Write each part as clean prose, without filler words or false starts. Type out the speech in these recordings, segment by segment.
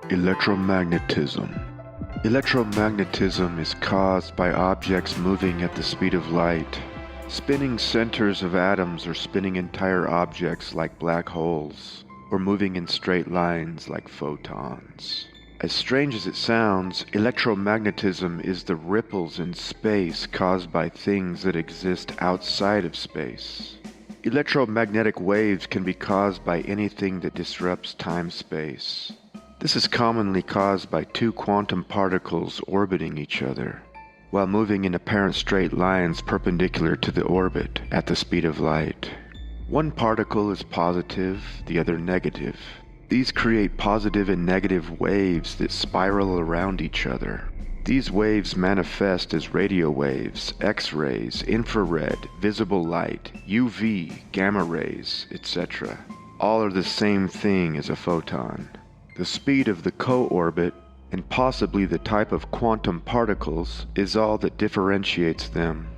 Electromagnetism. Electromagnetism is caused by objects moving at the speed of light. Spinning centers of atoms or spinning entire objects like black holes, or moving in straight lines like photons. As strange as it sounds, electromagnetism is the ripples in space caused by things that exist outside of space. Electromagnetic waves can be caused by anything that disrupts time-space. This is commonly caused by two quantum particles orbiting each other, while moving in apparent straight lines perpendicular to the orbit at the speed of light. One particle is positive, the other negative. These create positive and negative waves that spiral around each other. These waves manifest as radio waves, X-rays, infrared, visible light, UV, gamma rays, etc. All are the same thing as a photon. The speed of the co-orbit, and possibly the type of quantum particles, is all that differentiates them.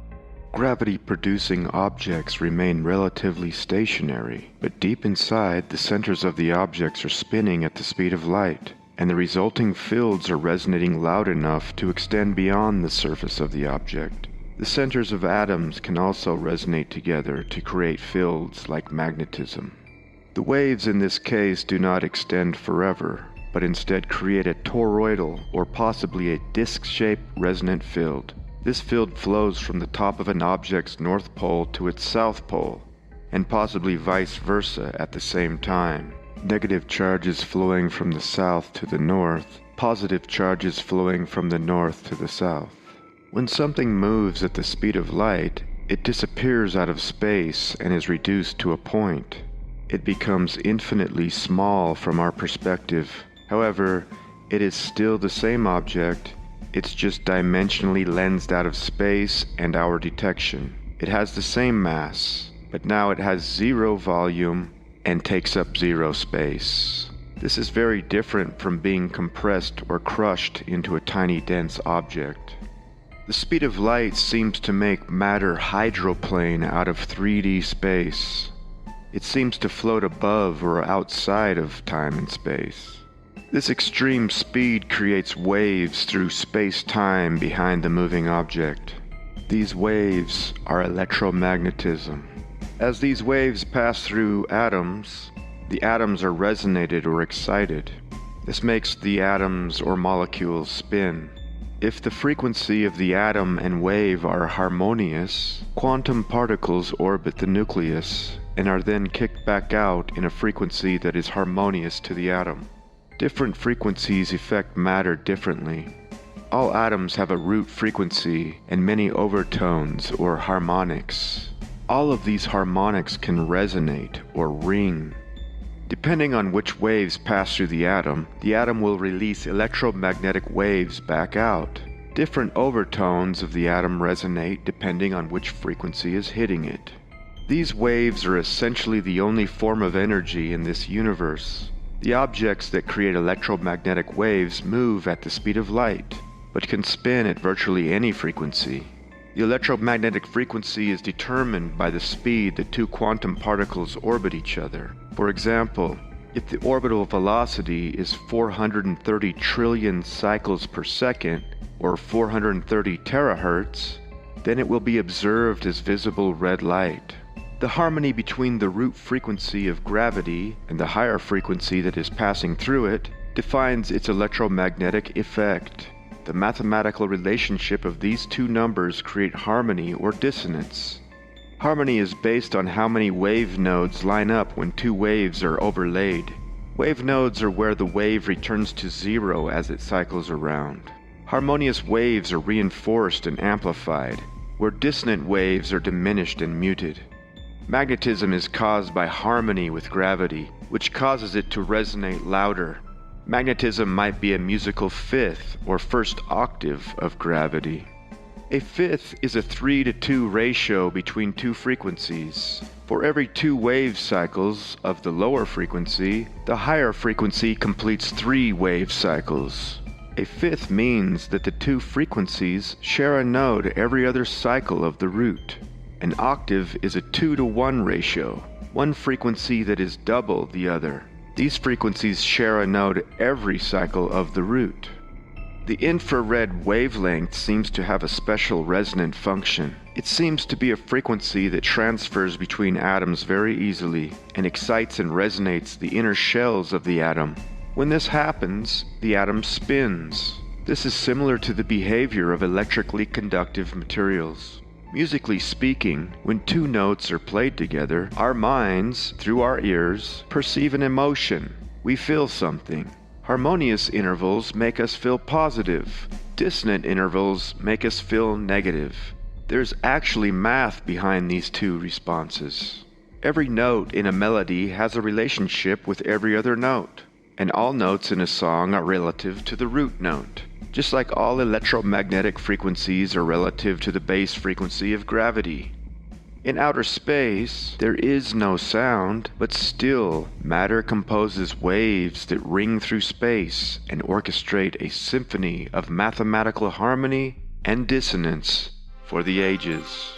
Gravity-producing objects remain relatively stationary, but deep inside, the centers of the objects are spinning at the speed of light, and the resulting fields are resonating loud enough to extend beyond the surface of the object. The centers of atoms can also resonate together to create fields like magnetism. The waves in this case do not extend forever, but instead create a toroidal or possibly a disc-shaped resonant field. This field flows from the top of an object's north pole to its south pole, and possibly vice versa at the same time. Negative charges flowing from the south to the north, positive charges flowing from the north to the south. When something moves at the speed of light, it disappears out of space and is reduced to a point. It becomes infinitely small from our perspective. However, it is still the same object, it's just dimensionally lensed out of space and our detection. It has the same mass, but now it has zero volume and takes up zero space. This is very different from being compressed or crushed into a tiny dense object. The speed of light seems to make matter hydroplane out of 3D space. It seems to float above or outside of time and space. This extreme speed creates waves through space-time behind the moving object. These waves are electromagnetism. As these waves pass through atoms, the atoms are resonated or excited. This makes the atoms or molecules spin. If the frequency of the atom and wave are harmonious, quantum particles orbit the nucleus and are then kicked back out in a frequency that is harmonious to the atom. Different frequencies affect matter differently. All atoms have a root frequency and many overtones or harmonics. All of these harmonics can resonate or ring. Depending on which waves pass through the atom will release electromagnetic waves back out. Different overtones of the atom resonate depending on which frequency is hitting it. These waves are essentially the only form of energy in this universe. The objects that create electromagnetic waves move at the speed of light, but can spin at virtually any frequency. The electromagnetic frequency is determined by the speed the two quantum particles orbit each other. For example, if the orbital velocity is 430 trillion cycles per second, or 430 terahertz, then it will be observed as visible red light. The harmony between the root frequency of gravity and the higher frequency that is passing through it defines its electromagnetic effect. The mathematical relationship of these two numbers create harmony or dissonance. Harmony is based on how many wave nodes line up when two waves are overlaid. Wave nodes are where the wave returns to zero as it cycles around. Harmonious waves are reinforced and amplified, where dissonant waves are diminished and muted. Magnetism is caused by harmony with gravity, which causes it to resonate louder. Magnetism might be a musical fifth or first octave of gravity. A fifth is a 3:2 ratio between two frequencies. For every 2 wave cycles of the lower frequency, the higher frequency completes 3 wave cycles. A fifth means that the two frequencies share a node every other cycle of the root. An octave is a 2-to-1 ratio, one frequency that is double the other. These frequencies share a node every cycle of the root. The infrared wavelength seems to have a special resonant function. It seems to be a frequency that transfers between atoms very easily and excites and resonates the inner shells of the atom. When this happens, the atom spins. This is similar to the behavior of electrically conductive materials. Musically speaking, when two notes are played together, our minds, through our ears, perceive an emotion. We feel something. Harmonious intervals make us feel positive. Dissonant intervals make us feel negative. There's actually math behind these two responses. Every note in a melody has a relationship with every other note, and all notes in a song are relative to the root note. Just like all electromagnetic frequencies are relative to the base frequency of gravity. In outer space, there is no sound, but still, matter composes waves that ring through space and orchestrate a symphony of mathematical harmony and dissonance for the ages.